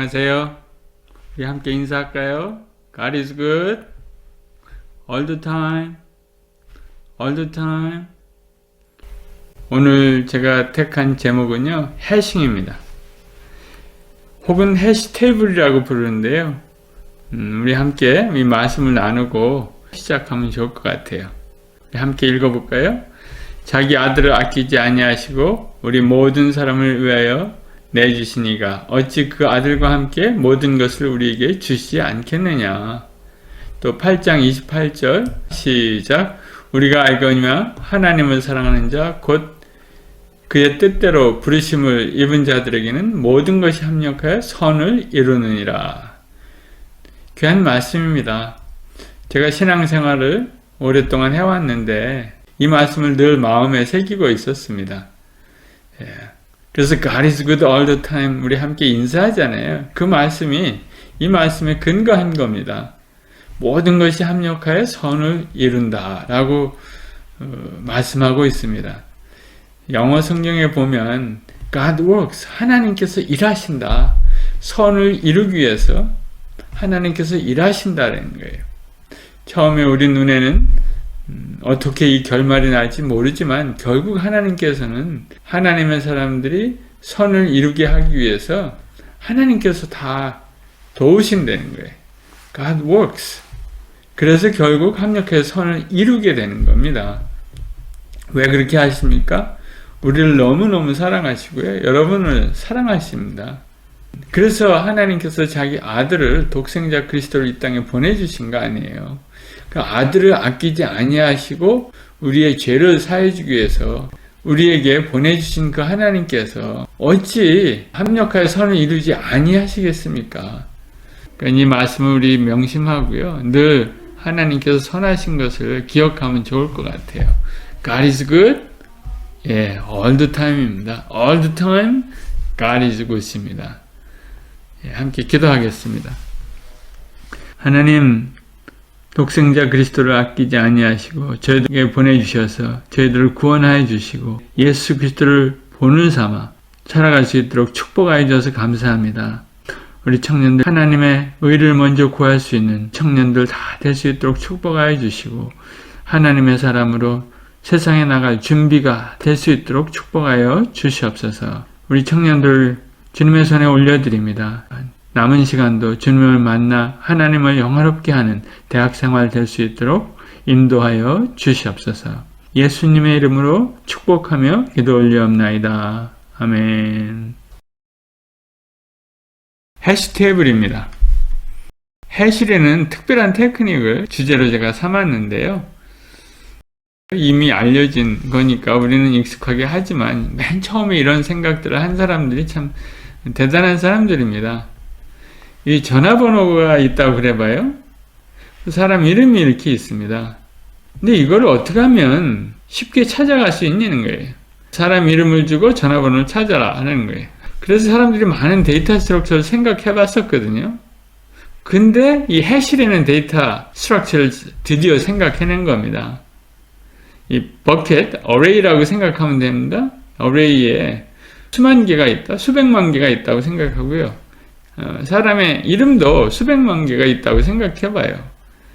안녕하세요. 우리 함께 인사할까요? God is good all the time. all the time. 오늘 제가 택한 제목은요, 해싱입니다. 혹은 해시 테이블이라고 부르는데요. 우리 함께 이 말씀을 나누고 시작하면 좋을 것 같아요. 우리 함께 읽어볼까요? 자기 아들을 아끼지 아니하시고 우리 모든 사람을 위하여 내주시니가 어찌 그 아들과 함께 모든 것을 우리에게 주시지 않겠느냐. 또 8장 28절 시작. 우리가 알거니와 하나님을 사랑하는 자 곧 그의 뜻대로 부르심을 입은 자들에게는 모든 것이 합력하여 선을 이루느니라. 귀한 말씀입니다. 제가 신앙생활을 오랫동안 해왔는데 이 말씀을 늘 마음에 새기고 있었습니다. 그래서 God is good all the time 우리 함께 인사하잖아요. 그 말씀이 이 말씀에 근거한 겁니다. 모든 것이 합력하여 선을 이룬다 라고 말씀하고 있습니다. 영어 성경에 보면 God works, 하나님께서 일하신다. 선을 이루기 위해서 하나님께서 일하신다는 거예요. 처음에 우리 눈에는 어떻게 이 결말이 날지 모르지만 결국 하나님께서는 하나님의 사람들이 선을 이루게 하기 위해서 하나님께서 다 도우신다는 거예요. God works. 그래서 결국 합력해서 선을 이루게 되는 겁니다. 왜 그렇게 하십니까? 우리를 너무너무 사랑하시고요. 여러분을 사랑하십니다. 그래서 하나님께서 자기 아들을 독생자 그리스도를 이 땅에 보내주신 거 아니에요. 그 아들을 아끼지 아니하시고 우리의 죄를 사해주기 위해서 우리에게 보내주신 그 하나님께서 어찌 합력하여 선을 이루지 아니하시겠습니까? 그러니까 이 말씀을 우리 명심하고요. 늘 하나님께서 선하신 것을 기억하면 좋을 것 같아요. God is good? 예, all the time입니다. all the time God is good입니다. 예, 함께 기도하겠습니다. 하나님, 독생자 그리스도를 아끼지 아니하시고 저희들에게 보내주셔서 저희들을 구원하여 주시고 예수 그리스도를 본을 삼아 살아갈 수 있도록 축복하여 주셔서 감사합니다. 우리 청년들 하나님의 의를 먼저 구할 수 있는 청년들 다 될 수 있도록 축복하여 주시고 하나님의 사람으로 세상에 나갈 준비가 될 수 있도록 축복하여 주시옵소서. 우리 청년들 주님의 손에 올려드립니다. 남은 시간도 주님을 만나 하나님을 영화롭게 하는 대학생활 될 수 있도록 인도하여 주시옵소서. 예수님의 이름으로 축복하며 기도 올리옵나이다. 아멘. 해시 테이블입니다. 해실에는 특별한 테크닉을 주제로 제가 삼았는데요. 이미 알려진 거니까 우리는 익숙하게 하지만 맨 처음에 이런 생각들을 한 사람들이 참 대단한 사람들입니다. 이 전화번호가 있다고 그래봐요. 사람 이름이 이렇게 있습니다. 근데 이걸 어떻게 하면 쉽게 찾아갈 수 있냐는 거예요. 사람 이름을 주고 전화번호를 찾아라 하는 거예요. 그래서 사람들이 많은 데이터 스트럭처를 생각해 봤었거든요. 근데 이 해실에는 데이터 스트럭처를 드디어 생각해낸 겁니다. 이 버켓, 어레이라고 생각하면 됩니다. 어레이에 수만 개가 있다, 수백만 개가 있다고 생각하고요. 사람의 이름도 수백만 개가 있다고 생각해봐요.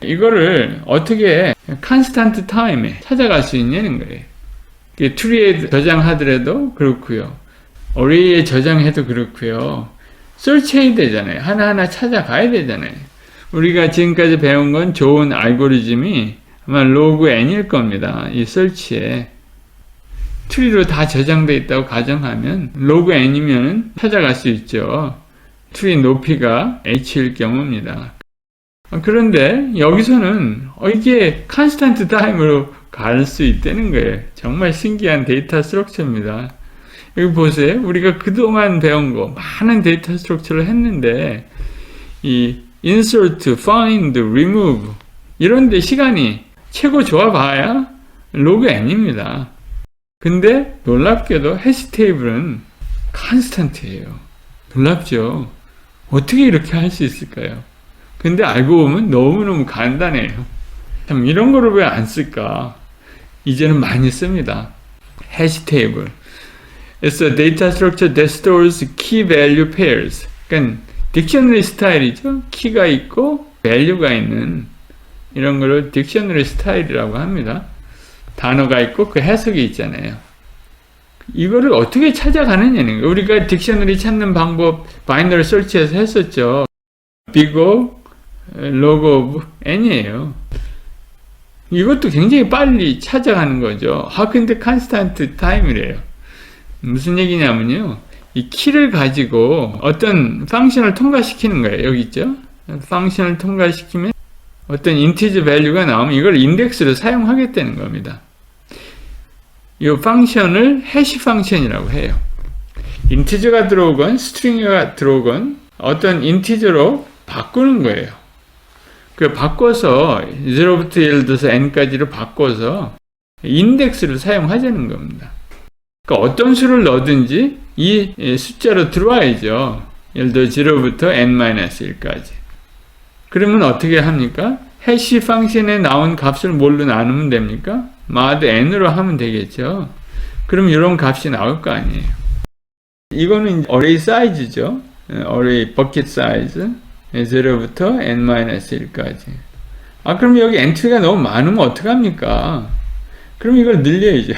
이거를 어떻게 컨스탄트 타임에 찾아갈 수 있냐는 거예요. 트리에 저장하더라도 그렇고요. 어레이에 저장해도 그렇고요. 설치해야 되잖아요. 하나하나 찾아가야 되잖아요. 우리가 지금까지 배운 건 좋은 알고리즘이 아마 로그 n일 겁니다. 이 설치에. 트리로 다 저장되어 있다고 가정하면 로그 n이면 찾아갈 수 있죠. 트리 높이가 h일 경우입니다. 그런데 여기서는 이게 컨스탄트 타임으로 갈 수 있다는 거예요. 정말 신기한 데이터 스트럭처입니다. 여기 보세요. 우리가 그동안 배운 거 많은 데이터 스트럭처를 했는데 이 insert, find, remove 이런 데 시간이 최고 좋아봐야 로그 n입니다. 근데 놀랍게도 해시 테이블은 컨스탄트예요. 놀랍죠? 어떻게 이렇게 할 수 있을까요? 근데 알고 보면 너무너무 간단해요. 참 이런 거를 왜 안 쓸까? 이제는 많이 씁니다. 해시 테이블. It's a data structure that stores key value pairs. 그러니까 딕셔너리 스타일이죠. 키가 있고 밸류가 있는 이런 거를 딕셔너리 스타일이라고 합니다. 단어가 있고 그 해석이 있잖아요. 이거를 어떻게 찾아가느냐는 거예요. 우리가 딕셔너리 찾는 방법 바이너리 설치해서 했었죠. big O, log of n이에요. 이것도 굉장히 빨리 찾아가는 거죠. 근데 constant time이래요. 무슨 얘기냐면요. 이 키를 가지고 어떤 펑션을 통과시키는 거예요. 여기 있죠. 펑션을 통과시키면 어떤 인티저 밸류가 나오면 이걸 인덱스로 사용하겠다는 겁니다. 이 펑션을 해시 펑션이라고 해요. 인티저가 들어오건 스트링가 들어오건 어떤 인티저로 바꾸는 거예요. 그 바꿔서 0부터 예를 들어서 n까지로 바꿔서 인덱스를 사용하자는 겁니다. 그러니까 어떤 수를 넣든지 이 숫자로 들어와야죠. 예를 들어 0부터 n-1까지. 그러면 어떻게 합니까? 해시 펑션에 나온 값을 뭘로 나누면 됩니까? mod n으로 하면 되겠죠. 그럼 이런 값이 나올 거 아니에요. 이거는 어레이 사이즈죠. 어레이 버킷 사이즈 0부터 n-1까지. 그럼 여기 엔트리가 너무 많으면 어떡합니까? 그럼 이걸 늘려야죠.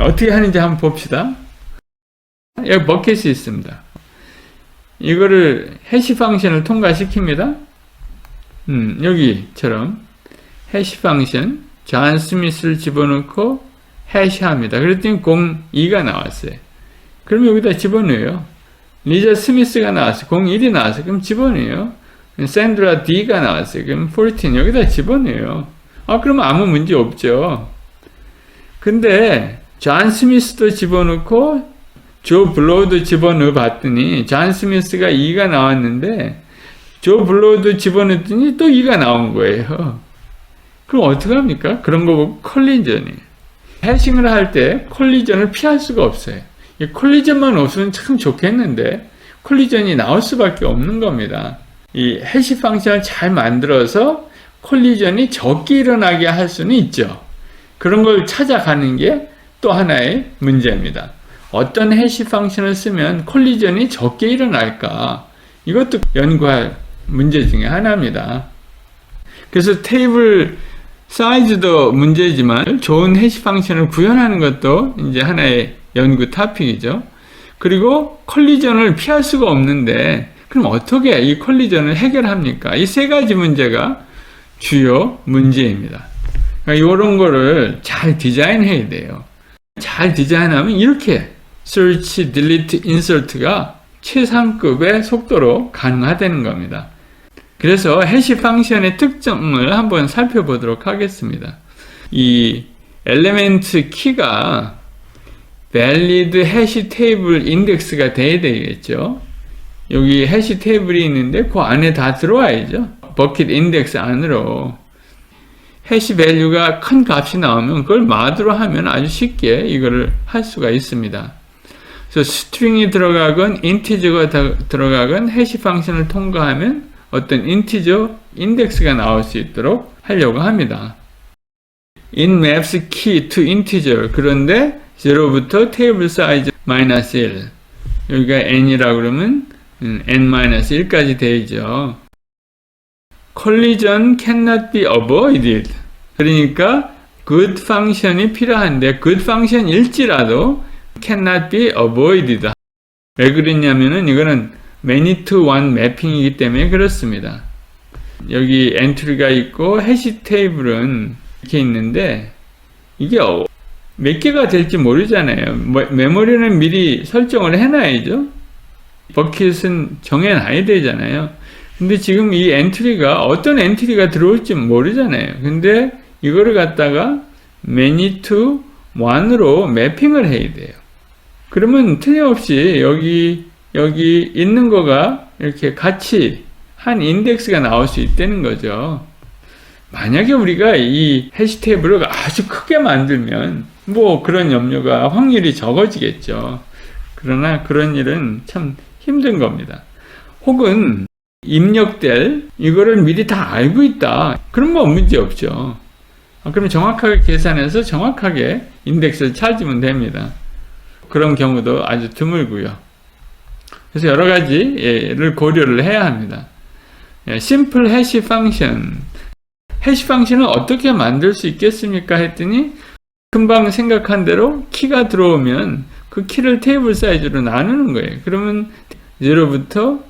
어떻게 하는지 한번 봅시다. 여기 버킷이 있습니다. 이거를 해시 펑션을 통과시킵니다. 여기처럼 해시 펑션 존 스미스를 집어넣고 해시합니다. 그랬더니 02가 나왔어요. 그럼 여기다 집어넣어요. 리자 스미스가 나왔어요. 01이 나왔어요. 그럼 집어넣어요. 샌드라 D가 나왔어요. 그럼 14 여기다 집어넣어요. 그러면 아무 문제 없죠. 근데 존 스미스도 집어넣고 조 블로우도 집어넣어 봤더니 존 스미스가 2가 나왔는데 조 블로우도 집어넣었더니 또 2가 나온 거예요. 그럼 어떡합니까? 그런 거 보고 콜리전이에요. 해싱을 할 때 콜리전을 피할 수가 없어요. 이 콜리전만 없으면 참 좋겠는데 콜리전이 나올 수밖에 없는 겁니다. 이 해시 펑션을 잘 만들어서 콜리전이 적게 일어나게 할 수는 있죠. 그런 걸 찾아가는 게 또 하나의 문제입니다. 어떤 해시 펑션을 쓰면 콜리전이 적게 일어날까? 이것도 연구할 문제 중에 하나입니다. 그래서 테이블 사이즈도 문제지만 좋은 해시 펑션을 구현하는 것도 이제 하나의 연구 토픽이죠. 그리고 콜리전을 피할 수가 없는데 그럼 어떻게 이 콜리전을 해결합니까? 이 세 가지 문제가 주요 문제입니다. 그러니까 이런 거를 잘 디자인해야 돼요. 잘 디자인하면 이렇게 search, delete, insert가 최상급의 속도로 가능하다는 겁니다. 그래서 해시 펑션의 특징을 한번 살펴보도록 하겠습니다. 이 엘리멘트 키가 valid 해시 테이블 인덱스가 돼야 되겠죠. 여기 해시 테이블이 있는데 그 안에 다 들어와야죠. 버킷 인덱스 안으로. 해시 밸류가 큰 값이 나오면 그걸 mod로 하면 아주 쉽게 이거를 할 수가 있습니다. 그래서 스트링이 들어가건 인티저가 들어가건 해시 펑션을 통과하면 어떤 인티저 인덱스가 나올 수 있도록 하려고 합니다. in maps key to integer. 그런데 0부터 table size -1 여기가 n이라고 그러면 n-1까지 되죠. collision cannot be avoided. 그러니까 good function이 필요한데 good function일지라도 cannot be avoided. 왜 그랬냐면은 이거는 many to one 매핑이기 때문에 그렇습니다. 여기 엔트리가 있고 해시 테이블은 이렇게 있는데 이게 몇 개가 될지 모르잖아요. 메모리는 미리 설정을 해놔야죠. 버킷은 정해놔야 되잖아요. 근데 지금 이 엔트리가 어떤 엔트리가 들어올지 모르잖아요. 근데 이거를 갖다가 many to one으로 매핑을 해야 돼요. 그러면 틀림없이 여기 있는 거가 이렇게 같이 한 인덱스가 나올 수 있다는 거죠. 만약에 우리가 이 해시 테이블을 아주 크게 만들면 뭐 그런 염려가 확률이 적어지겠죠. 그러나 그런 일은 참 힘든 겁니다. 혹은 입력될 이거를 미리 다 알고 있다. 그런 거 문제 없죠. 그럼 정확하게 계산해서 정확하게 인덱스를 찾으면 됩니다. 그런 경우도 아주 드물고요. 그래서 여러 가지를 고려를 해야 합니다. 심플 해시 펑션. 해시 펑션을 어떻게 만들 수 있겠습니까? 했더니 금방 생각한 대로 키가 들어오면 그 키를 테이블 사이즈로 나누는 거예요. 그러면 0부터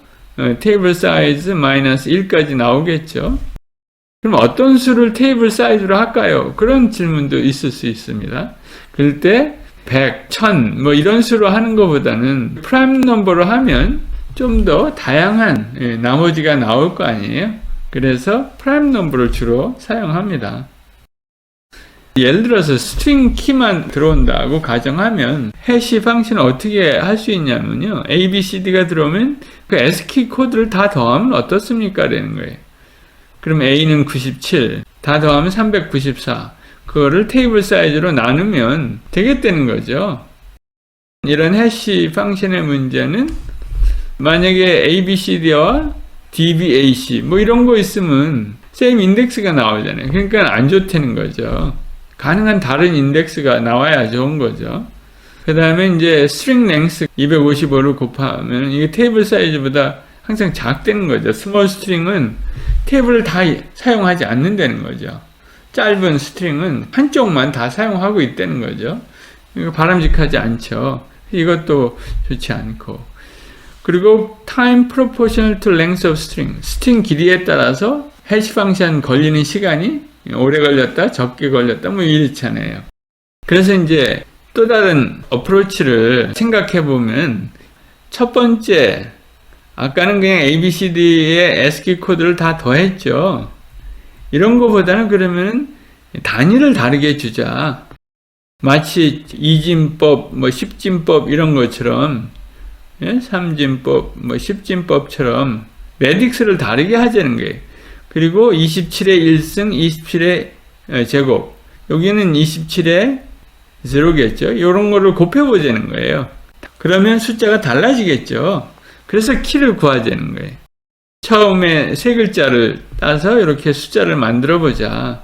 테이블 사이즈 마이너스 1까지 나오겠죠. 그럼 어떤 수를 테이블 사이즈로 할까요? 그런 질문도 있을 수 있습니다. 그럴 때 100, 1000 뭐 이런 수로 하는 것보다는 프라임 넘버로 하면 좀 더 다양한 나머지가 나올 거 아니에요. 그래서 프라임 넘버를 주로 사용합니다. 예를 들어서 스트링 키만 들어온다고 가정하면 해시 펑션을 어떻게 할 수 있냐면요. A, B, C, D가 들어오면 그 ASCII 코드를 다 더하면 어떻습니까? 라는 거예요. 그럼 A는 97, 다 더하면 394. 그거를 테이블 사이즈로 나누면 되겠다는 거죠. 이런 해시 펑션의 문제는 만약에 ABCD와 DBAC 뭐 이런 거 있으면 same 인덱스가 나오잖아요. 그러니까 안 좋다는 거죠. 가능한 다른 인덱스가 나와야 좋은 거죠. 그 다음에 이제 string length 255를 곱하면 이게 테이블 사이즈보다 항상 작다는 거죠. 스몰 스트링은 테이블을 다 사용하지 않는다는 거죠. 짧은 스트링은 한쪽만 다 사용하고 있다는 거죠. 이거 바람직하지 않죠. 이것도 좋지 않고. 그리고 time proportional to length of string. 스트링 길이에 따라서 해시 펑션 걸리는 시간이 오래 걸렸다, 적게 걸렸다, 뭐 이렇잖아요. 그래서 이제 또 다른 어프로치를 생각해 보면 첫 번째, 아까는 그냥 ABCD의 ASCII 코드를 다 더했죠. 이런 거보다는 그러면 단위를 다르게 주자. 마치 2진법, 뭐 10진법 이런 것처럼 3진법, 뭐 10진법처럼 레딕스를 다르게 하자는 거예요. 그리고 27의 1승, 27의 제곱. 여기는 27의 0겠죠. 이런 거를 곱해보자는 거예요. 그러면 숫자가 달라지겠죠. 그래서 키를 구하자는 거예요. 처음에 세 글자를 따서 이렇게 숫자를 만들어 보자.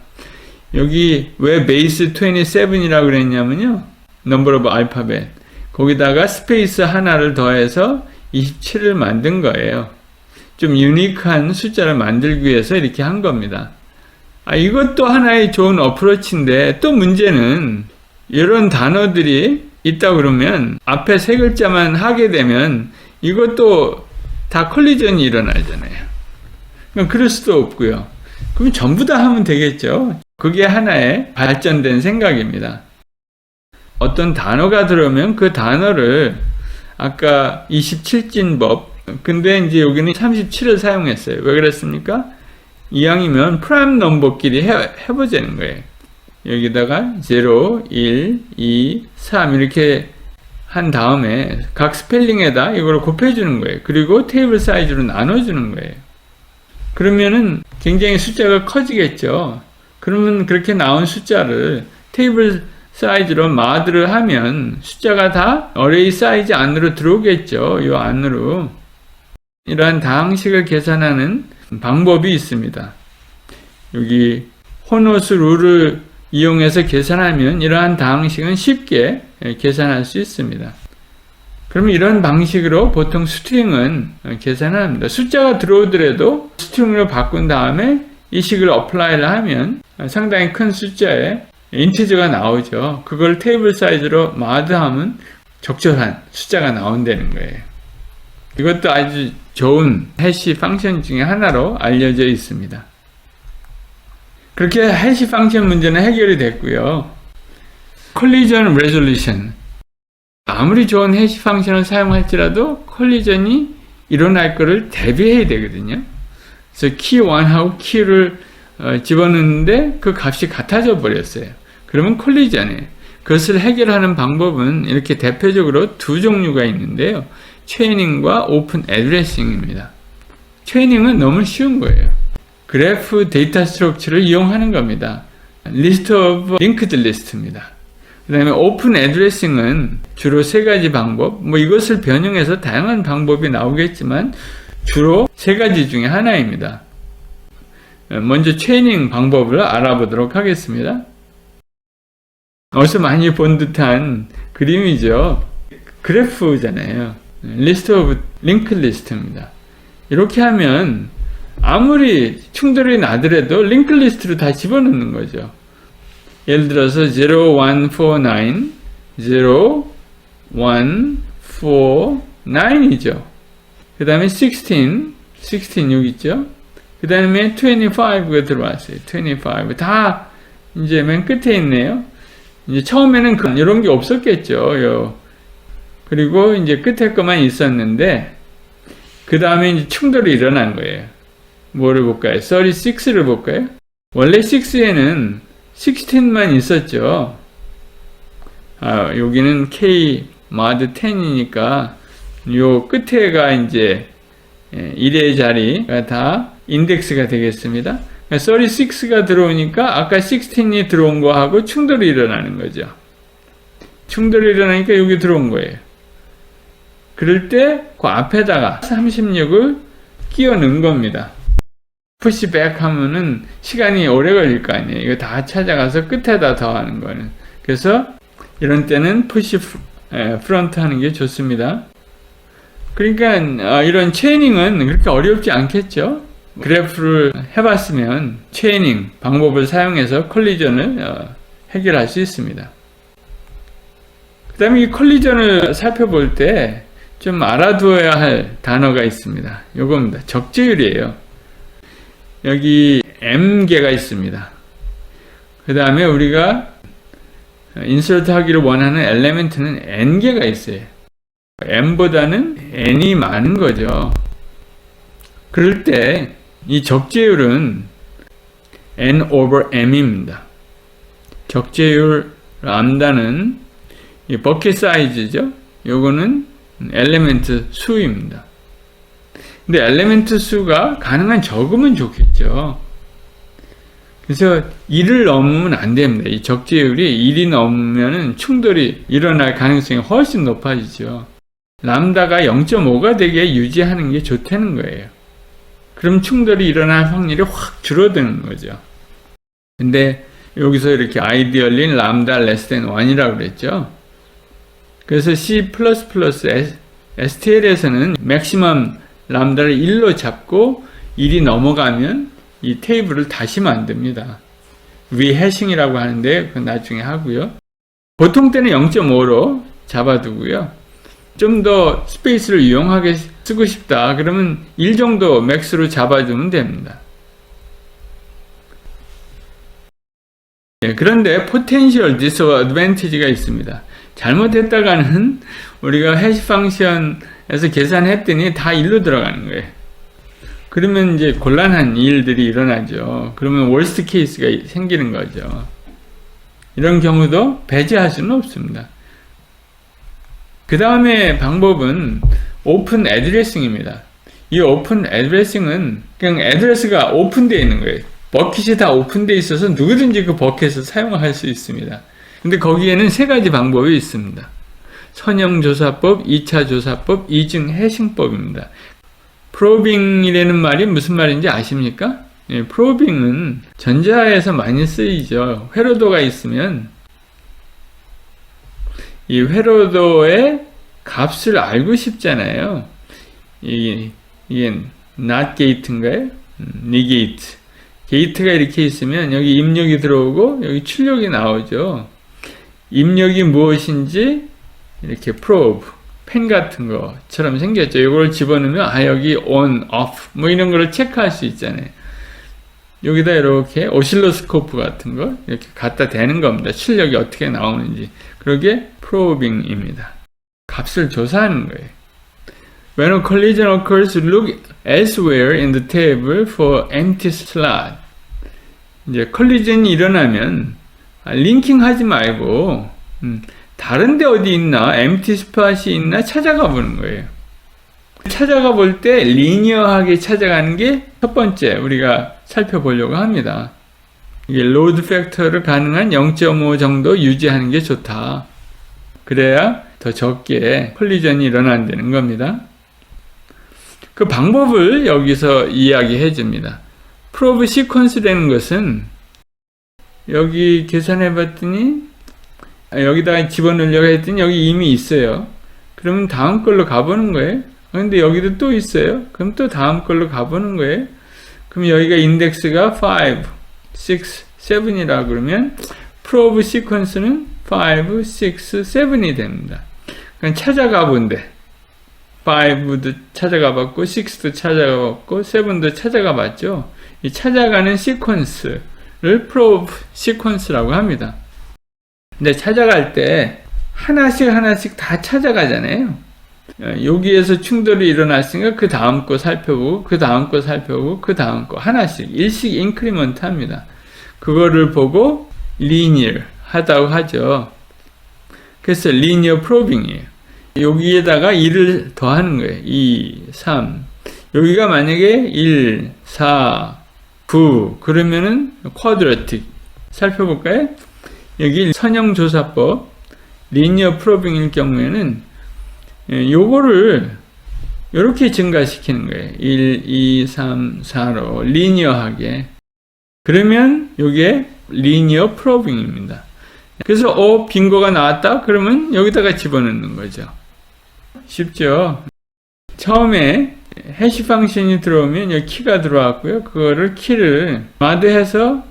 여기 왜 베이스 27이라고 그랬냐면요. 넘버 오브 알파벳. 거기다가 스페이스 하나를 더해서 27을 만든 거예요. 좀 유니크한 숫자를 만들기 위해서 이렇게 한 겁니다. 이것도 하나의 좋은 어프로치인데 또 문제는 이런 단어들이 있다 그러면 앞에 세 글자만 하게 되면 이것도 다 콜리전이 일어나잖아요. 그러니까 그럴 수도 없고요. 그럼 전부 다 하면 되겠죠. 그게 하나의 발전된 생각입니다. 어떤 단어가 들어오면 그 단어를 아까 27진법 근데 이제 여기는 37을 사용했어요. 왜 그랬습니까? 이왕이면 프라임 넘버끼리 해보자는 거예요. 여기다가 0, 1, 2, 3 이렇게 한 다음에 각 스펠링에다 이걸 곱해주는 거예요. 그리고 테이블 사이즈로 나눠주는 거예요. 그러면은 굉장히 숫자가 커지겠죠. 그러면 그렇게 나온 숫자를 테이블 사이즈로 마드를 하면 숫자가 다 어레이 사이즈 안으로 들어오겠죠. 이 안으로. 이러한 다항식을 계산하는 방법이 있습니다. 여기 호노스 룰을 이용해서 계산하면 이러한 다항식은 쉽게 계산할 수 있습니다. 그러면 이런 방식으로 보통 스트링은 계산합니다. 숫자가 들어오더라도 스트링으로 바꾼 다음에 이 식을 어플라이를 하면 상당히 큰 숫자에 인티저가 나오죠. 그걸 테이블 사이즈로 마드하면 적절한 숫자가 나온다는 거예요. 이것도 아주 좋은 해시 펑션 중에 하나로 알려져 있습니다. 그렇게 해시 펑션 문제는 해결이 됐고요. 콜리전 레졸루션. 아무리 좋은 해시 펑션을 사용할지라도 콜리전이 일어날 것을 대비해야 되거든요. 그래서 키1하고 키를 집어넣는데 그 값이 같아져 버렸어요. 그러면 콜리전이에요. 그것을 해결하는 방법은 이렇게 대표적으로 두 종류가 있는데요. 체이닝과 오픈 애드레싱입니다. 체이닝은 너무 쉬운 거예요. 그래프 데이터 스트럭처를 이용하는 겁니다. 리스트 오브 링크드 리스트입니다. 그 다음에 오픈 애드레싱은 주로 세 가지 방법, 뭐 이것을 변형해서 다양한 방법이 나오겠지만 주로 세 가지 중에 하나입니다. 먼저 체이닝 방법을 알아보도록 하겠습니다. 어디서 많이 본 듯한 그림이죠. 그래프잖아요. list of linked list입니다. 이렇게 하면 아무리 충돌이 나더라도 링크 리스트로 다 집어넣는 거죠. 예를 들어서 0149, 0149이죠. 그 다음에 16 여기 있죠. 그 다음에 25가 들어왔어요. 25 다 이제 맨 끝에 있네요. 이제 처음에는 이런 게 없었겠죠. 그리고 이제 끝에 것만 있었는데 그 다음에 이제 충돌이 일어난 거예요. 뭐를 볼까요? 36를 볼까요? 원래 6에는 16만 있었죠. 여기는 K mod 10이니까 요 끝에가 이제 1의 자리가 다 인덱스가 되겠습니다. 36가 들어오니까 아까 16이 들어온 거하고 충돌이 일어나는 거죠. 충돌이 일어나니까 여기 들어온 거예요. 그럴 때 그 앞에다가 36을 끼워 넣은 겁니다. 푸시백 하면은 시간이 오래 걸릴 거 아니에요. 이거 다 찾아가서 끝에다 더하는 거는. 그래서 이런 때는 푸시 프론트 하는 게 좋습니다. 그러니까 이런 체이닝은 그렇게 어렵지 않겠죠. 그래프를 해봤으면 체이닝 방법을 사용해서 콜리전을 해결할 수 있습니다. 그 다음에 이 콜리전을 살펴볼 때 좀 알아두어야 할 단어가 있습니다. 요겁니다. 적재율이에요. 여기 M개가 있습니다. 그 다음에 우리가 인서트 하기를 원하는 엘리멘트는 N개가 있어요. M보다는 N이 많은 거죠. 그럴 때 이 적재율은 N over M입니다. 적재율 람다는 이 버킷 사이즈죠. 요거는 엘리멘트 수입니다. 근데 엘리멘트 수가 가능한 적으면 좋겠죠. 그래서 1을 넘으면 안 됩니다. 이 적재율이 1이 넘으면 충돌이 일어날 가능성이 훨씬 높아지죠. 람다가 0.5가 되게 유지하는 게 좋다는 거예요. 그럼 충돌이 일어날 확률이 확 줄어드는 거죠. 근데 여기서 이렇게 아이디얼린 람다 less than 1이라고 그랬죠. 그래서 C++ STL에서는 맥시멈 람다를 1로 잡고 1이 넘어가면 이 테이블을 다시 만듭니다. 리해싱이라고 하는데 그건 나중에 하고요. 보통 때는 0.5로 잡아두고요. 좀 더 스페이스를 유용하게 쓰고 싶다 그러면 1 정도 맥스로 잡아주면 됩니다. 그런데 potential disadvantage가 있습니다. 잘못했다가는 우리가 해시 펑션에서 계산했더니 다 1로 들어가는 거예요. 그러면 이제 곤란한 일들이 일어나죠. 그러면 월스트 케이스가 생기는 거죠. 이런 경우도 배제할 수는 없습니다. 그 다음에 방법은 오픈 애드레싱입니다. 이 오픈 애드레싱은 그냥 애드레스가 오픈되어 있는 거예요. 버킷이 다 오픈되어 있어서 누구든지 그 버킷을 사용할 수 있습니다. 근데 거기에는 3가지 방법이 있습니다. 선형조사법, 2차 조사법, 이중 해싱법입니다. 프로빙이라는 말이 무슨 말인지 아십니까? 프로빙은 전자에서 많이 쓰이죠. 회로도가 있으면 이 회로도의 값을 알고 싶잖아요. 이게 not gate인가요? negate. 게이트가 이렇게 있으면 여기 입력이 들어오고 여기 출력이 나오죠. 입력이 무엇인지 이렇게 probe, 펜 같은 것처럼 생겼죠. 이걸 집어넣으면 여기 on, off 뭐 이런 걸 체크할 수 있잖아요. 여기다 이렇게 오실로스코프 같은 거 이렇게 갖다 대는 겁니다. 출력이 어떻게 나오는지. 그러게 probing입니다. 값을 조사하는 거예요. When a collision occurs, look elsewhere in the table for empty slot. 이제 컬리전이 일어나면 링킹 하지 말고 다른 데 어디 있나, empty spot이 있나 찾아가 보는 거예요. 찾아가 볼 때 리니어하게 찾아가는 게 첫 번째 우리가 살펴보려고 합니다. 이게 로드 팩터를 가능한 0.5 정도 유지하는 게 좋다. 그래야 더 적게 컬리전이 일어난다는 겁니다. 그 방법을 여기서 이야기해 줍니다. 프로브 시퀀스라는 것은 여기 계산해 봤더니 여기다가 집어넣으려고 했더니 여기 이미 있어요. 그러면 다음 걸로 가보는 거예요. 근데 여기도 또 있어요. 그럼 또 다음 걸로 가보는 거예요. 그럼 여기가 인덱스가 5, 6, 7이라 그러면 probe sequence는 5, 6, 7이 됩니다. 그냥 찾아가 본대. 5도 찾아가 봤고 6도 찾아가 봤고 7도 찾아가 봤죠. 이 찾아가는 시퀀스를 probe sequence라고 합니다. 근데 찾아갈 때 하나씩 다 찾아가잖아요. 여기에서 충돌이 일어났으니까 그 다음 거 살펴보고 그 다음 거 살펴보고 그 다음 거 하나씩 일씩 인크리먼트 합니다. 그거를 보고 linear 하다고 하죠. 그래서 linear probing이에요. 여기에다가 1을 더하는 거예요. 2, 3. 여기가 만약에 1, 4, 9 그러면은 quadratic 살펴볼까요? 여기 선형조사법 linear probing일 경우에는 요거를 이렇게 증가시키는 거예요. 1, 2, 3, 4로 리니어하게. 그러면 요게 linear probing입니다. 그래서 빈거가 나왔다? 그러면 여기다가 집어넣는 거죠. 쉽죠? 처음에 해시 펑션이 들어오면 여기 키가 들어왔고요. 그거를 키를 마드해서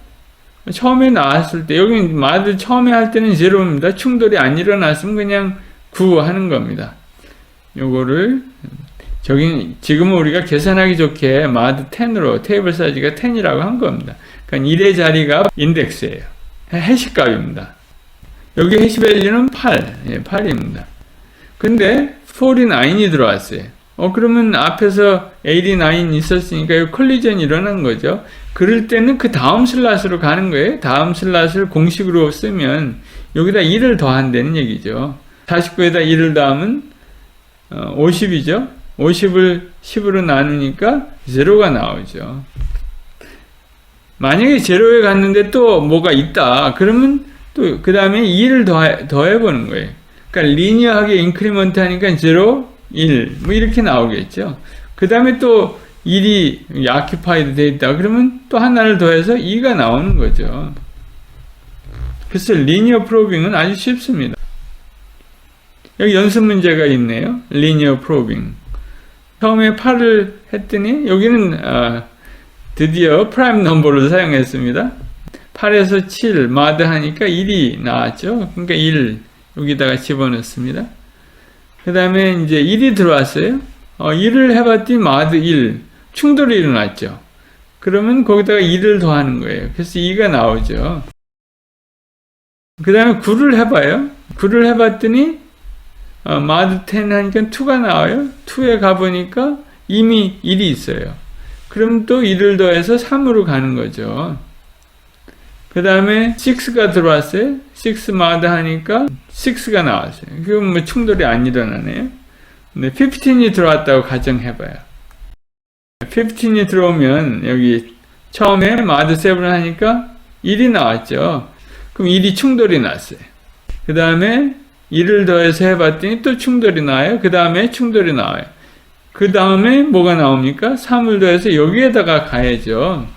처음에 나왔을 때 여기 마드 처음에 할 때는 0입니다. 충돌이 안 일어났으면 그냥 9 하는 겁니다. 요거를 지금은 우리가 계산하기 좋게 마드 10으로 테이블 사이즈가 10이라고 한 겁니다. 그러니까 1의 자리가 인덱스예요. 해시 값입니다. 여기 해시 밸류는 8, 8입니다. 근데 49이 들어왔어요. 그러면 앞에서 89 있었으니까 이 컬리전이 일어난 거죠. 그럴 때는 그 다음 슬롯으로 가는 거예요. 다음 슬롯을 공식으로 쓰면 여기다 1을 더한다는 얘기죠. 49에다 1을 더하면 50이죠. 50을 10으로 나누니까 0가 나오죠. 만약에 0에 갔는데 또 뭐가 있다. 그러면 또 그 다음에 2를 더해보는 거예요. 그러니까 리니어하게 인크리먼트 하니까 0, 1, 뭐 이렇게 나오겠죠. 그 다음에 또 1이 occupied 돼 있다. 그러면 또 하나를 더해서 2가 나오는 거죠. 그래서 linear probing은 아주 쉽습니다. 여기 연습 문제가 있네요. linear probing. 처음에 8을 했더니 여기는 드디어 프라임 넘버를 사용했습니다. 8에서 7 마드 하니까 1이 나왔죠. 그러니까 1 여기다가 집어넣습니다. 그 다음에 이제 1이 들어왔어요. 1을 해봤더니 마드 1 충돌이 일어났죠. 그러면 거기다가 2를 더하는 거예요. 그래서 2가 나오죠. 그 다음에 9를 해봐요. 9를 해봤더니 마드 10 하니까 2가 나와요. 2에 가보니까 이미 1이 있어요. 그럼 또 1을 더해서 3으로 가는 거죠. 그 다음에 6가 들어왔어요. 6 마드 하니까 6가 나왔어요. 그럼 뭐 충돌이 안 일어나네요. 근데 15이 들어왔다고 가정해봐요. 15이 들어오면 여기 처음에 마드 7을 하니까 1이 나왔죠. 그럼 1이 충돌이 났어요. 그 다음에 1을 더해서 해봤더니 또 충돌이 나와요. 그 다음에 충돌이 나와요. 그 다음에 뭐가 나옵니까? 3을 더해서 여기에다가 가야죠.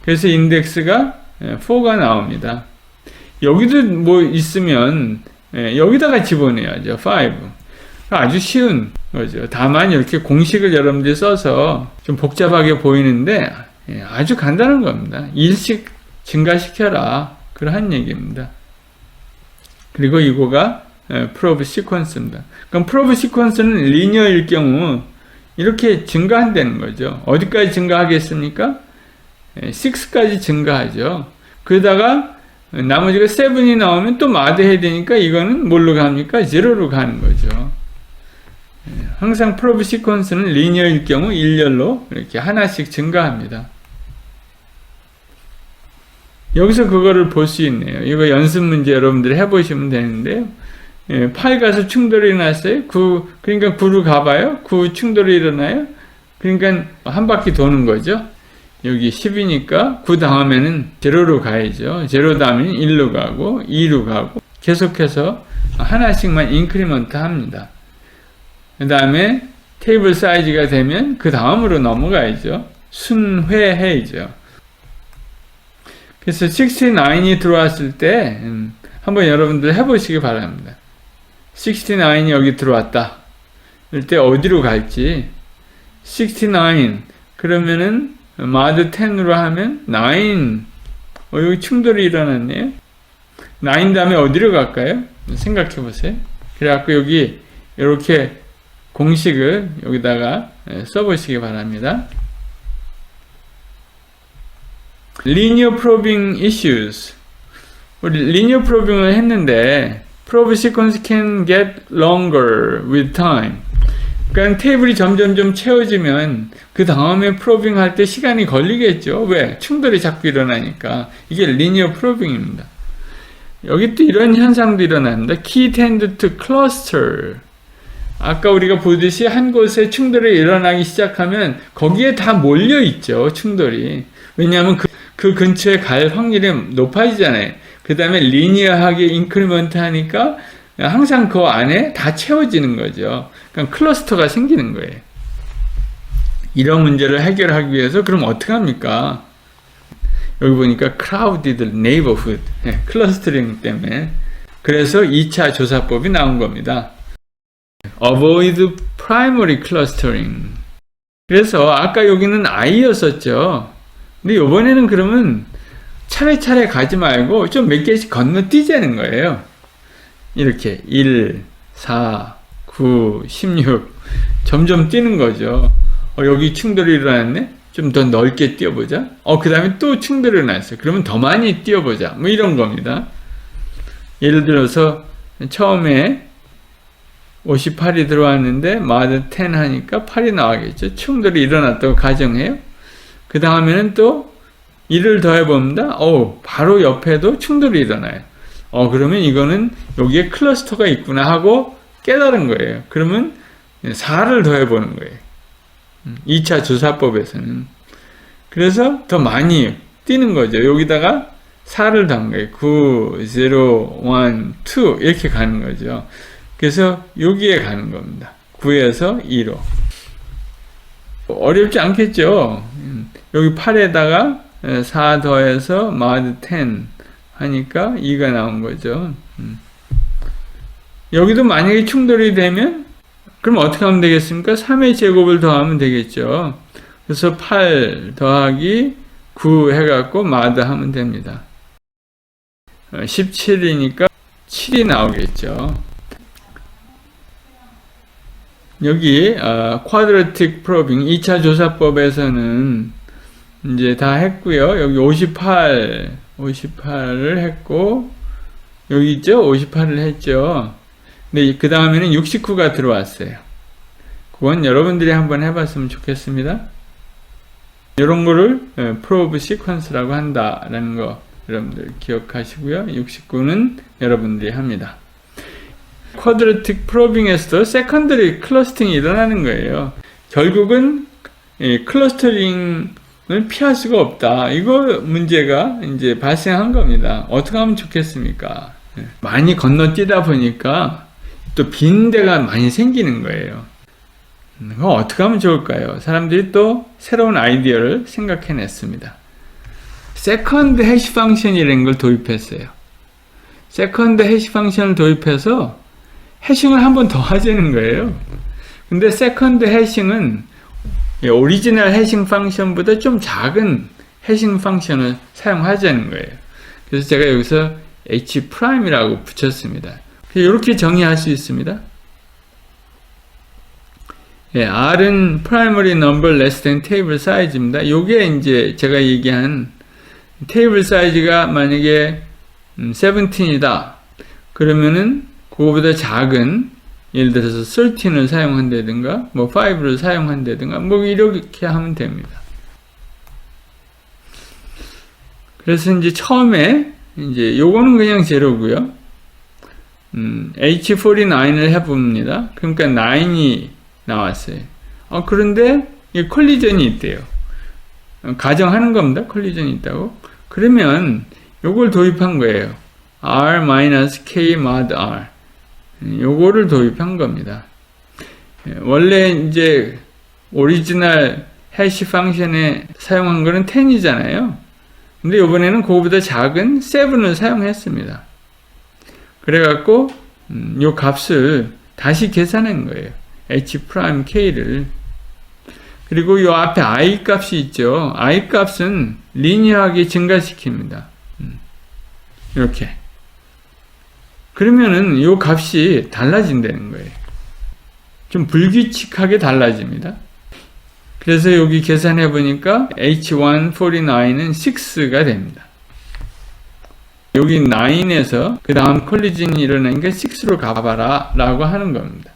그래서 인덱스가 4가 나옵니다. 여기도 뭐 있으면 여기다가 집어넣어야죠. 5. 아주 쉬운 거죠. 다만 이렇게 공식을 여러분들이 써서 좀 복잡하게 보이는데 아주 간단한 겁니다. 1씩 증가시켜라. 그러한 얘기입니다. 그리고 이거가 probe sequence입니다. 그럼 probe sequence는 linear일 경우 이렇게 증가한다는 거죠. 어디까지 증가하겠습니까? 6까지 증가하죠. 그러다가 나머지가 7이 나오면 또 마드해야 되니까 이거는 뭘로 갑니까? 0로 가는 거죠. 항상 probe sequence는 linear일 경우 일렬로 이렇게 하나씩 증가합니다. 여기서 그거를 볼 수 있네요. 이거 연습 문제 여러분들이 해보시면 되는데요. 8 가서 충돌이 일어났어요. 9, 그러니까 9로 가봐요. 9 충돌이 일어나요. 그러니까 한 바퀴 도는 거죠. 여기 10이니까 9 다음에는 0로 가야죠. 0 다음에는 1로 가고 2로 가고 계속해서 하나씩만 인크리먼트 합니다. 그 다음에 테이블 사이즈가 되면 그 다음으로 넘어가야죠. 순회해야죠. 그래서 69이 들어왔을 때 한번 여러분들 해보시기 바랍니다. 69이 여기 들어왔다. 이럴 때 어디로 갈지 69 그러면은 mod 10으로 하면 9 여기 충돌이 일어났네요. 9 다음에 어디로 갈까요? 생각해 보세요. 그래갖고 여기 이렇게 공식을 여기다가 써보시기 바랍니다. Linear probing issues. 우리 linear probing을 했는데 probe sequence can get longer with time. 그러니까 테이블이 점점점 채워지면 그 다음에 프로빙 할 때 시간이 걸리겠죠. 왜? 충돌이 자꾸 일어나니까. 이게 linear probing입니다. 여기 또 이런 현상도 일어납니다. Key tend to cluster. 아까 우리가 보듯이 한 곳에 충돌이 일어나기 시작하면 거기에 다 몰려 있죠. 충돌이. 왜냐하면 그 근처에 갈 확률이 높아지잖아요. 그 다음에 리니어하게 인크리먼트 하니까 항상 그 안에 다 채워지는 거죠. 그러니까 클러스터가 생기는 거예요. 이런 문제를 해결하기 위해서 그럼 어떻게 합니까? 여기 보니까 crowded neighborhood, 클러스터링 때문에. 그래서 2차 조사법이 나온 겁니다. avoid primary clustering. 그래서 아까 여기는 I였었죠. 근데 이번에는 그러면 차례차례 가지 말고 좀 몇 개씩 건너뛰자는 거예요. 이렇게 1, 4, 9, 16 점점 뛰는 거죠. 여기 충돌이 일어났네? 좀 더 넓게 뛰어보자. 그 다음에 또 충돌이 일어났어요. 그러면 더 많이 뛰어보자. 뭐 이런 겁니다. 예를 들어서 처음에 58이 들어왔는데 mod 10 하니까 8이 나와겠죠. 충돌이 일어났다고 가정해요. 그 다음에는 또 1을 더해봅니다. 바로 옆에도 충돌이 일어나요. 그러면 이거는 여기에 클러스터가 있구나 하고 깨달은 거예요. 그러면 4를 더해보는 거예요. 2차 조사법에서는. 그래서 더 많이 뛰는 거죠. 여기다가 4를 더한 거예요. 9, 0, 1, 2 이렇게 가는 거죠. 그래서 여기에 가는 겁니다. 9에서 2로. 어렵지 않겠죠? 여기 8에다가 4 더해서 mod 10 하니까 2가 나온 거죠. 여기도 만약에 충돌이 되면 그럼 어떻게 하면 되겠습니까? 3의 제곱을 더하면 되겠죠. 그래서 8 더하기 9 해갖고 mod 하면 됩니다. 17이니까 7이 나오겠죠. 여기 quadratic probing 2차 조사법에서는 이제 다 했고요. 여기 58을 했고 여기 있죠? 58을 했죠. 근데 그 다음에는 69가 들어왔어요. 그건 여러분들이 한번 해봤으면 좋겠습니다. 이런 거를 probe sequence라고 한다라는 거 여러분들 기억하시고요. 69는 여러분들이 합니다. quadratic probing에서도 secondary clustering이 일어나는 거예요. 결국은 클러스터링을 피할 수가 없다. 이거 문제가 이제 발생한 겁니다. 어떻게 하면 좋겠습니까? 많이 건너뛰다 보니까 또 빈 데가 많이 생기는 거예요. 그거 어떻게 하면 좋을까요? 사람들이 또 새로운 아이디어를 생각해냈습니다. 세컨드 해시 펑션이라는 걸 도입했어요. 세컨드 해시 펑션을 도입해서 해싱을 한 번 더 하자는 거예요. 근데 세컨드 해싱은 오리지널 해싱 펑션보다 좀 작은 해싱 펑션을 사용하자는 거예요. 그래서 제가 여기서 H'이라고 붙였습니다. 이렇게 정의할 수 있습니다. R은 primary number less than table size입니다. 요게 이제 제가 얘기한 테이블 사이즈가 만약에 17이다. 그러면은 그거보다 작은 예를 들어서 13을 사용한다든가 뭐 5를 사용한다든가 뭐 이렇게 하면 됩니다. 그래서 이제 처음에 이제 요거는 그냥 제로고요. H49을 해봅니다. 그러니까 9이 나왔어요. 그런데 이 콜리전이 있대요. 가정하는 겁니다. 콜리전이 있다고. 그러면 요걸 도입한 거예요. R-K mod R. 요거를 도입한 겁니다. 원래 이제 오리지널 해시 펑션에 사용한 거는 10이잖아요. 근데 이번에는 그거보다 작은 7을 사용했습니다. 그래갖고 요 값을 다시 계산한 거예요. H'K를. 그리고 요 앞에 I 값이 있죠. I 값은 리니어하게 증가시킵니다. 이렇게. 그러면은 요 값이 달라진다는 거예요. 좀 불규칙하게 달라집니다. 그래서 여기 계산해 보니까 H149는 6가 됩니다. 여기 9에서 그 다음 콜리전이 일어나니까 6로 가봐라 라고 하는 겁니다.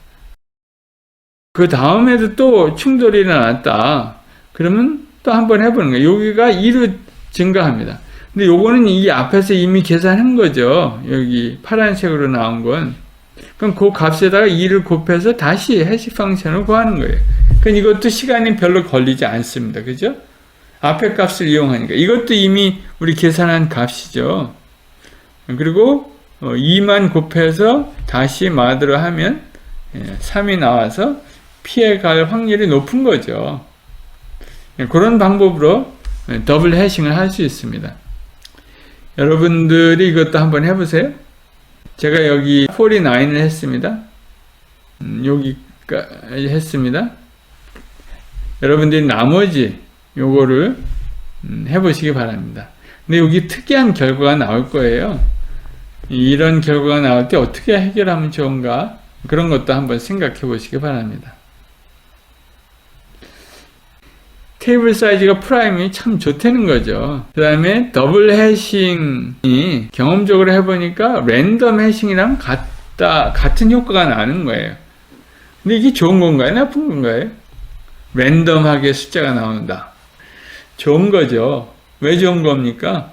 그 다음에도 또 충돌이 일어났다. 그러면 또 한번 해보는 거예요. 여기가 2로 증가합니다. 근데 요거는 이 앞에서 이미 계산한 거죠. 여기 파란색으로 나온 건. 그럼 그 값에다가 2를 곱해서 다시 해시 펑션을 구하는 거예요. 그럼 이것도 시간이 별로 걸리지 않습니다. 그죠? 앞에 값을 이용하니까. 이것도 이미 우리 계산한 값이죠. 그리고 2만 곱해서 다시 마드로 하면 3이 나와서 피해갈 확률이 높은 거죠. 그런 방법으로 더블 해싱을 할 수 있습니다. 여러분들이 이것도 한번 해보세요. 제가 여기 49을 했습니다. 여기까지 했습니다. 여러분들이 나머지 요거를 해보시기 바랍니다. 근데 여기 특이한 결과가 나올 거예요. 이런 결과가 나올 때 어떻게 해결하면 좋은가, 그런 것도 한번 생각해 보시기 바랍니다. 테이블 사이즈가 프라임이 참 좋다는 거죠. 그 다음에 더블 해싱이 경험적으로 해보니까 랜덤 해싱이랑 같은 효과가 나는 거예요. 근데 이게 좋은 건가요? 나쁜 건가요? 랜덤하게 숫자가 나온다. 좋은 거죠. 왜 좋은 겁니까?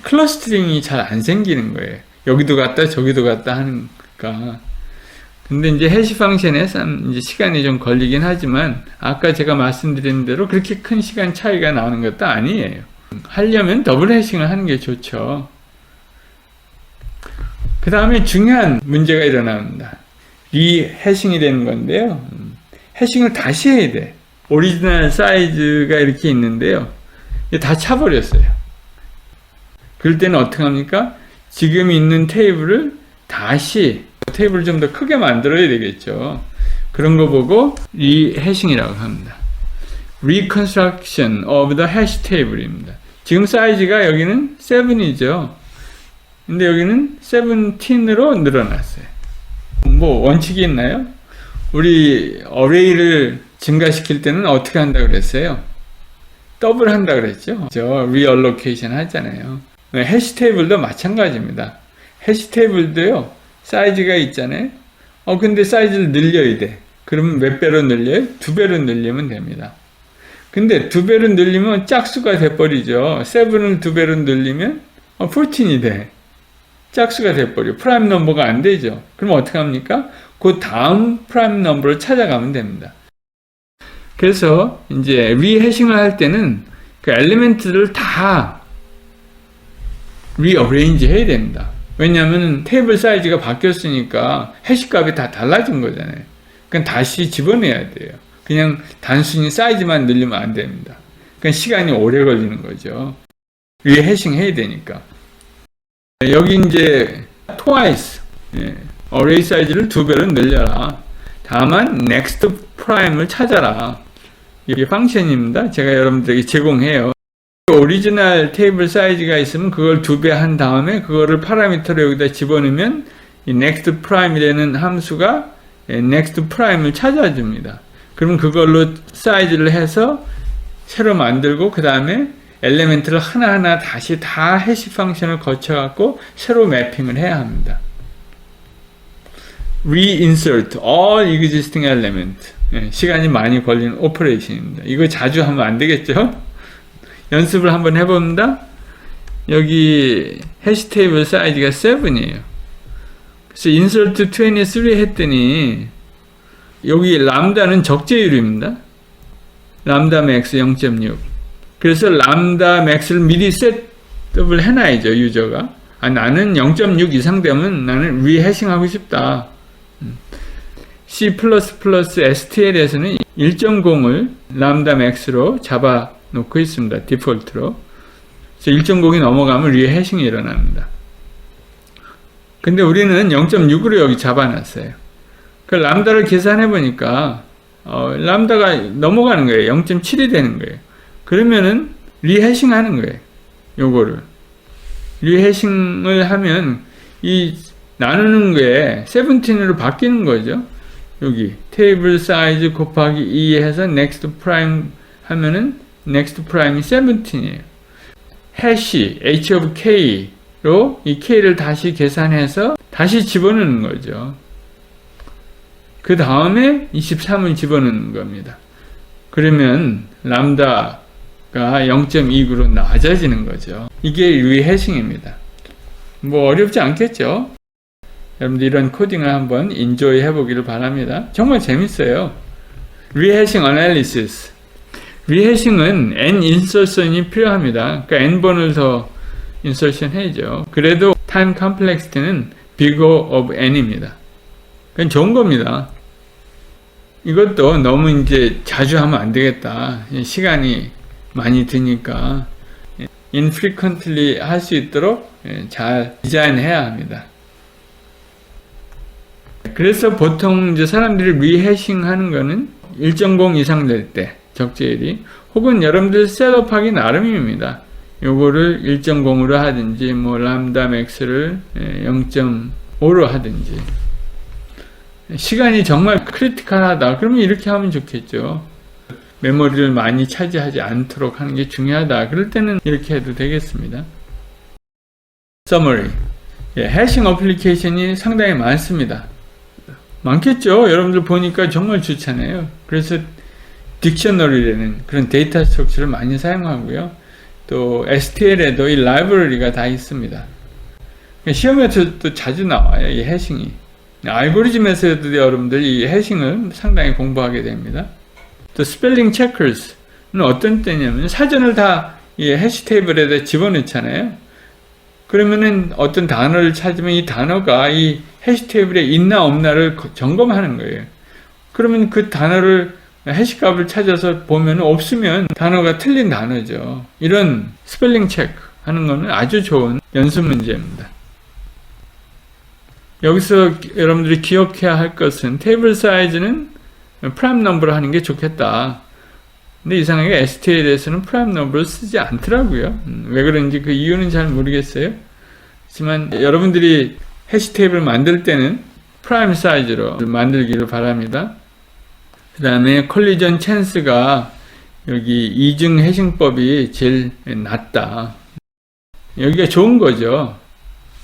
클러스터링이 잘 안 생기는 거예요. 여기도 갔다 저기도 갔다 하니까. 근데 이제 해시 펑션에 이제 시간이 좀 걸리긴 하지만 아까 제가 말씀드린 대로 그렇게 큰 시간 차이가 나오는 것도 아니에요. 하려면 더블 해싱을 하는 게 좋죠. 그 다음에 중요한 문제가 일어납니다. 리해싱이 되는 건데요. 해싱을 다시 해야 돼. 오리지널 사이즈가 이렇게 있는데요. 다 차버렸어요. 그럴 때는 어떻게 합니까? 지금 있는 테이블을 다시 테이블을 좀 더 크게 만들어야 되겠죠. 그런 거 보고 리해싱이라고 합니다. Reconstruction of the hash table입니다. 지금 사이즈가 여기는 7이죠. 근데 여기는 17으로 늘어났어요. 뭐 원칙이 있나요? 우리 어레이를 증가시킬 때는 어떻게 한다고 그랬어요? 더블 한다고 그랬죠. 리얼로케이션 하잖아요. 해시 테이블도 마찬가지입니다. 해시 테이블도요, 사이즈가 있잖아요. 근데 사이즈를 늘려야 돼. 그러면 몇 배로 늘려요? 2배로 늘리면 됩니다. 근데 2배로 늘리면 짝수가 돼버리죠. 7을 2배로 늘리면 14이 돼. 짝수가 돼버려. 프라임 넘버가 안 되죠. 그럼 어떻게 합니까? 그 다음 프라임 넘버를 찾아가면 됩니다. 그래서 이제 리해싱을 할 때는 그 엘리멘트를 다 리어레인지 해야 됩니다. 왜냐하면 테이블 사이즈가 바뀌었으니까 해시 값이 다 달라진 거잖아요. 그냥 다시 집어내야 돼요. 그냥 단순히 사이즈만 늘리면 안 됩니다. 그냥 시간이 오래 걸리는 거죠. 리해싱 해야 되니까. 여기 이제 twice, 어레이 사이즈를 2배로 늘려라. 다만 next prime을 찾아라. 이게 펑션입니다. 제가 여러분들에게 제공해요. 오리지널 테이블 사이즈가 있으면 그걸 2배 한 다음에 그거를 파라미터로 여기다 집어넣으면 이 next prime이라는 함수가 next prime을 찾아줍니다. 그럼 그걸로 사이즈를 해서 새로 만들고 그 다음에 엘리멘트를 하나하나 다시 다 해시 펑션을 거쳐갖고 새로 매핑을 해야 합니다. Reinsert all existing element. 시간이 많이 걸리는 오퍼레이션입니다. 이거 자주 하면 안 되겠죠? 연습을 한번 해봅니다. 여기 해시 테이블 사이즈가 7이에요. 그래서 insert 23 했더니 여기 람다는 적재율입니다. 람다 맥스 0.6. 그래서 람다 맥스를 미리 셋업을 해놔야죠, 유저가. 나는 0.6 이상 되면 나는 리해싱 하고 싶다. C++ STL에서는 1.0을 람다 맥스로 잡아 놓고 있습니다. 디폴트로. 그래서 1.0이 넘어가면 리해싱이 일어납니다. 근데 우리는 0.6으로 여기 잡아놨어요. 그 람다를 계산해 보니까 람다가 넘어가는 거예요. 0.7이 되는 거예요. 그러면은 리해싱 하는 거예요. 요거를 리해싱을 하면 이 나누는 게 17으로 바뀌는 거죠. 여기 테이블 사이즈 곱하기 2 해서 next prime 하면은 next prime이 17이에요. 해시 h of k로 이 k를 다시 계산해서 다시 집어넣는 거죠. 그 다음에 23을 집어넣는 겁니다. 그러면 람다가 0.29로 낮아지는 거죠. 이게 리해싱입니다. 뭐 어렵지 않겠죠? 여러분들 이런 코딩을 한번 인조이 해보기를 바랍니다. 정말 재밌어요. 리해싱 어널리시스. 리해싱은 n 인서션이 필요합니다. 그러니까 n번을 더 인서션 해야죠. 그래도 time complexity는 bigger of n입니다. 그건 좋은 겁니다. 이것도 너무 이제 자주 하면 안 되겠다. 시간이 많이 드니까 infrequently 할 수 있도록 잘 디자인해야 합니다. 그래서 보통 이제 사람들이 리해싱 하는 거는 1.0 이상 될 때 적재일이, 혹은 여러분들 셋업하기 나름입니다. 요거를 1.0으로 하든지 뭐 람다 맥스를 0.5로 하든지. 시간이 정말 크리티컬하다 그러면 이렇게 하면 좋겠죠. 메모리를 많이 차지하지 않도록 하는 게 중요하다 그럴 때는 이렇게 해도 되겠습니다. Summary. 해싱 어플리케이션이 상당히 많습니다. 많겠죠. 여러분들 보니까 정말 좋잖아요. 그래서 딕셔너리라는 그런 데이터 스트럭처를 많이 사용하고요. 또 STL에도 이 라이브러리가 다 있습니다. 시험에서도 자주 나와요. 이 해싱이. 알고리즘에서도 여러분들 이 해싱을 상당히 공부하게 됩니다. 또 스펠링 체커스는 어떤 때냐면 사전을 다 이 해시 테이블에다 집어넣잖아요. 그러면은 어떤 단어를 찾으면 이 단어가 이 해시 테이블에 있나 없나를 점검하는 거예요. 그러면 그 단어를 해시 값을 찾아서 보면 없으면 단어가 틀린 단어죠. 이런 스펠링 체크 하는 거는 아주 좋은 연습 문제입니다. 여기서 여러분들이 기억해야 할 것은 테이블 사이즈는 프라임 넘버로 하는 게 좋겠다. 근데 이상하게 STL에 대해서는 프라임 넘버를 쓰지 않더라고요. 왜 그런지 그 이유는 잘 모르겠어요. 하지만 여러분들이 해시 테이블 만들 때는 프라임 사이즈로 만들기를 바랍니다. 그 다음에 콜리전 찬스가 여기 이중 해싱법이 제일 낮다. 여기가 좋은 거죠.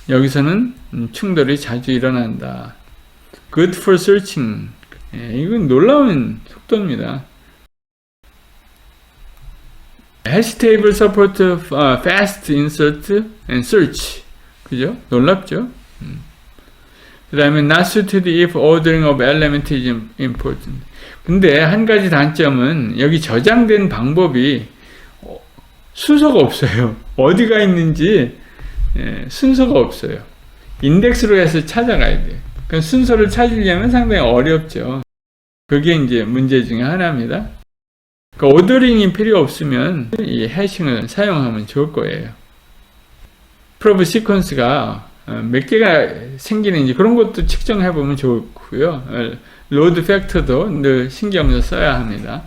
여기서는 충돌이 자주 일어난다. Good for searching. 이건 놀라운 속도입니다. 해시 테이블 support fast insert and search. 그죠? 놀랍죠? 그 다음에 not suited if ordering of element is important. 근데 한 가지 단점은 여기 저장된 방법이 순서가 없어요. 어디가 있는지 순서가 없어요. 인덱스로 해서 찾아가야 돼요. 그러니까 순서를 찾으려면 상당히 어렵죠. 그게 이제 문제 중에 하나입니다. 그러니까 오더링이 필요 없으면 이 해싱을 사용하면 좋을 거예요. 프로브 시퀀스가 몇 개가 생기는지 그런 것도 측정해 보면 좋고요. 로드 팩터도 늘 신경을 써야 합니다.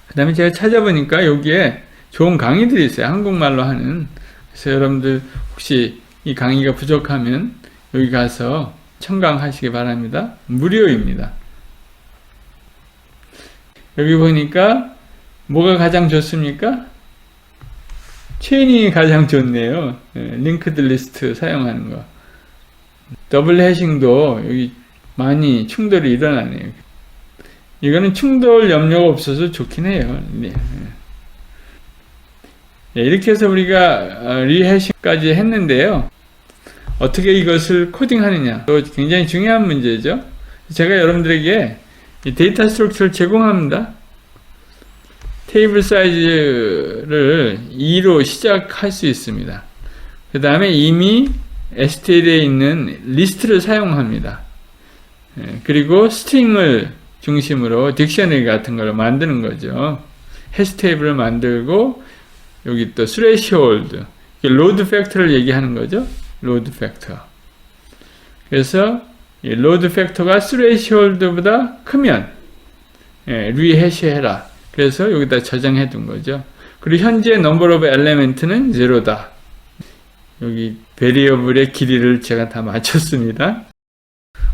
그 다음에 제가 찾아보니까 여기에 좋은 강의들이 있어요. 한국말로 하는. 그래서 여러분들 혹시 이 강의가 부족하면 여기 가서 청강하시기 바랍니다. 무료입니다. 여기 보니까 뭐가 가장 좋습니까? 체인이 가장 좋네요. 링크드 리스트 사용하는 거. 더블 해싱도 여기 많이 충돌이 일어나네요. 이거는 충돌 염려가 없어서 좋긴 해요. 네. 이렇게 해서 우리가 리해싱까지 했는데요. 어떻게 이것을 코딩하느냐 또 굉장히 중요한 문제죠. 제가 여러분들에게 이 데이터 스트럭처를 제공합니다. 테이블 사이즈를 2로 시작할 수 있습니다. 그 다음에 이미 STL에 있는 리스트를 사용합니다. 그리고 스트링을 중심으로 딕셔너리 같은 걸 만드는 거죠. 해시 테이블을 만들고 여기 또 스레시홀드, 로드 팩터를 얘기하는 거죠. 로드 팩터. 그래서 이 로드 팩터가 스레시홀드보다 크면 리해시해라. 그래서 여기다 저장해 둔 거죠. 그리고 현재 number of element는 0다. 여기 베리어블의 길이를 제가 다 맞췄습니다.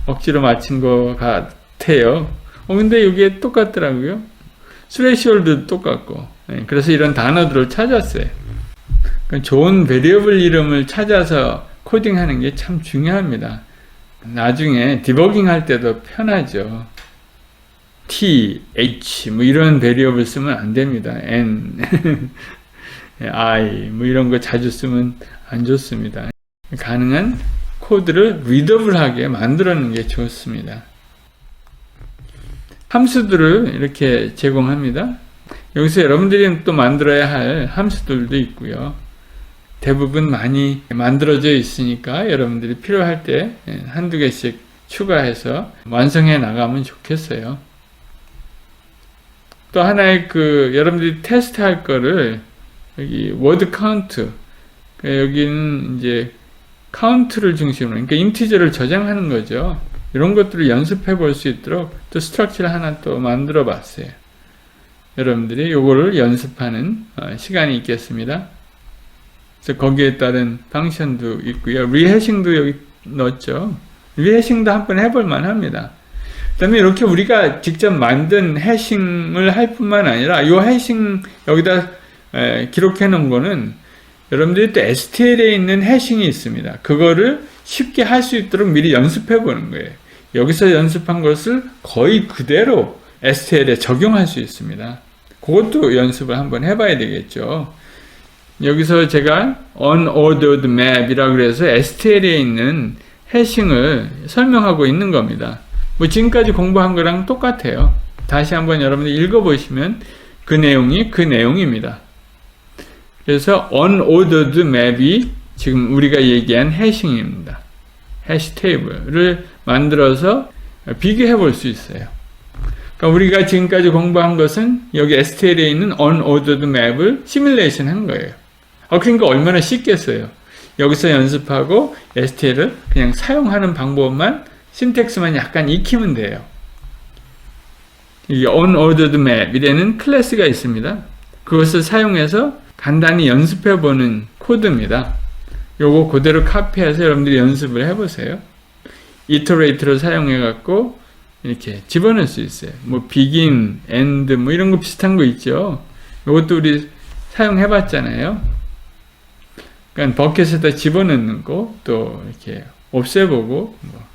억지로 맞춘 것 같아요. 근데 이게 똑같더라고요. 스레시홀드도 똑같고. 그래서 이런 단어들을 찾았어요. 좋은 베리어블 이름을 찾아서 코딩하는 게 참 중요합니다. 나중에 디버깅 할 때도 편하죠. T, H 뭐 이런 베리어블 쓰면 안 됩니다. N, I 뭐 이런 거 자주 쓰면 안 좋습니다. 가능한 코드를 리더블하게 만들어내는 게 좋습니다. 함수들을 이렇게 제공합니다. 여기서 여러분들이 또 만들어야 할 함수들도 있고요. 대부분 많이 만들어져 있으니까 여러분들이 필요할 때 한두 개씩 추가해서 완성해 나가면 좋겠어요. 또 하나의 여러분들이 테스트 할 거를 여기 워드 카운트, 여기는 이제 카운트를 중심으로, 그러니까 인티저를 저장하는 거죠. 이런 것들을 연습해 볼 수 있도록 또 스트럭처를 하나 또 만들어 봤어요. 여러분들이 요거를 연습하는 시간이 있겠습니다. 그래서 거기에 따른 펑션도 있고요. 리해싱도 여기 넣었죠. 리해싱도 한번 해볼 만합니다. 그 다음에 이렇게 우리가 직접 만든 해싱을 할 뿐만 아니라 이 해싱 여기다 기록해 놓은 거는 여러분들이 또 STL에 있는 해싱이 있습니다. 그거를 쉽게 할 수 있도록 미리 연습해 보는 거예요. 여기서 연습한 것을 거의 그대로 STL에 적용할 수 있습니다. 그것도 연습을 한번 해봐야 되겠죠. 여기서 제가 unordered map이라고 그래서 STL에 있는 해싱을 설명하고 있는 겁니다. 뭐 지금까지 공부한 거랑 똑같아요. 다시 한번 여러분들 읽어보시면 그 내용이 그 내용입니다. 그래서 unordered map이 지금 우리가 얘기한 해싱입니다. 해시 테이블을 만들어서 비교해 볼 수 있어요. 그러니까 우리가 지금까지 공부한 것은 여기 STL에 있는 unordered map을 시뮬레이션 한 거예요. 그러니까 얼마나 쉽겠어요. 여기서 연습하고 STL을 그냥 사용하는 방법만, 신텍스만 약간 익히면 돼요. 이 unordered map 이라는 클래스가 있습니다. 그것을 사용해서 간단히 연습해 보는 코드입니다. 요거 그대로 카피해서 여러분들이 연습을 해보세요. iterate를 사용해 갖고 이렇게 집어넣을 수 있어요. 뭐 begin, end 뭐 이런 거 비슷한 거 있죠. 요것도 우리 사용해 봤잖아요. 그러니까 버켓에다 집어넣는 거, 또 이렇게 없애보고 뭐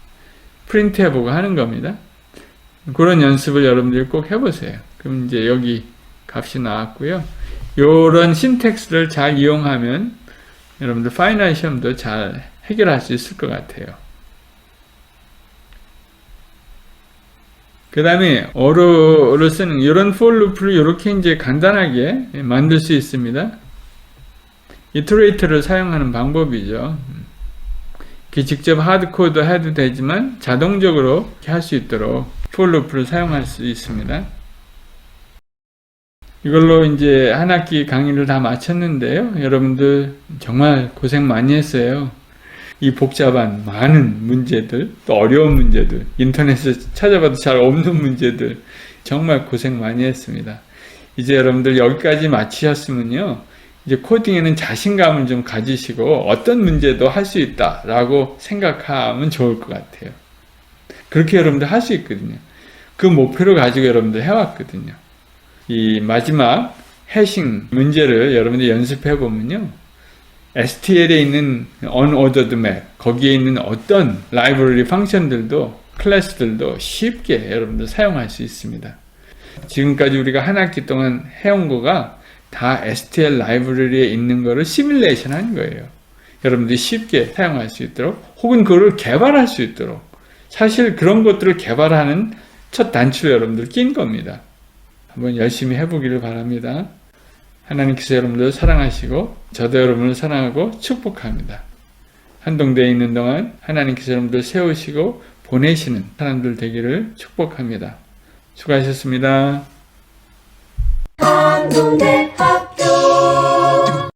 프린트 해보고 하는 겁니다. 그런 연습을 여러분들이 꼭 해보세요. 그럼 이제 여기 값이 나왔고요. 요런 신텍스를 잘 이용하면 여러분들 파이널 시험도 잘 해결할 수 있을 것 같아요. 그 다음에 어로를 쓰는 이런 for loop를 이렇게 이제 간단하게 만들 수 있습니다. iterator를 사용하는 방법이죠. 직접 하드코드 해도 되지만 자동적으로 할 수 있도록 for loop를 사용할 수 있습니다. 이걸로 이제 한 학기 강의를 다 마쳤는데요. 여러분들 정말 고생 많이 했어요. 이 복잡한 많은 문제들, 또 어려운 문제들, 인터넷에서 찾아봐도 잘 없는 문제들 정말 고생 많이 했습니다. 이제 여러분들 여기까지 마치셨으면요. 이제 코딩에는 자신감을 좀 가지시고 어떤 문제도 할 수 있다라고 생각하면 좋을 것 같아요. 그렇게 여러분들 할 수 있거든요. 그 목표를 가지고 여러분들 해왔거든요. 이 마지막 해싱 문제를 여러분들이 연습해 보면요. STL에 있는 unordered map, 거기에 있는 어떤 라이브러리 펑션들도, 클래스들도 쉽게 여러분들 사용할 수 있습니다. 지금까지 우리가 한 학기 동안 해온 거가 다 STL 라이브러리에 있는 거를 시뮬레이션 한 거예요. 여러분들이 쉽게 사용할 수 있도록, 혹은 그걸 개발할 수 있도록. 사실 그런 것들을 개발하는 첫 단추를 여러분들 낀 겁니다. 한번 열심히 해보기를 바랍니다. 하나님께서 여러분들을 사랑하시고 저도 여러분을 사랑하고 축복합니다. 한동대에 있는 동안 하나님께서 여러분들을 세우시고 보내시는 사람들 되기를 축복합니다. 수고하셨습니다. 한동대 학교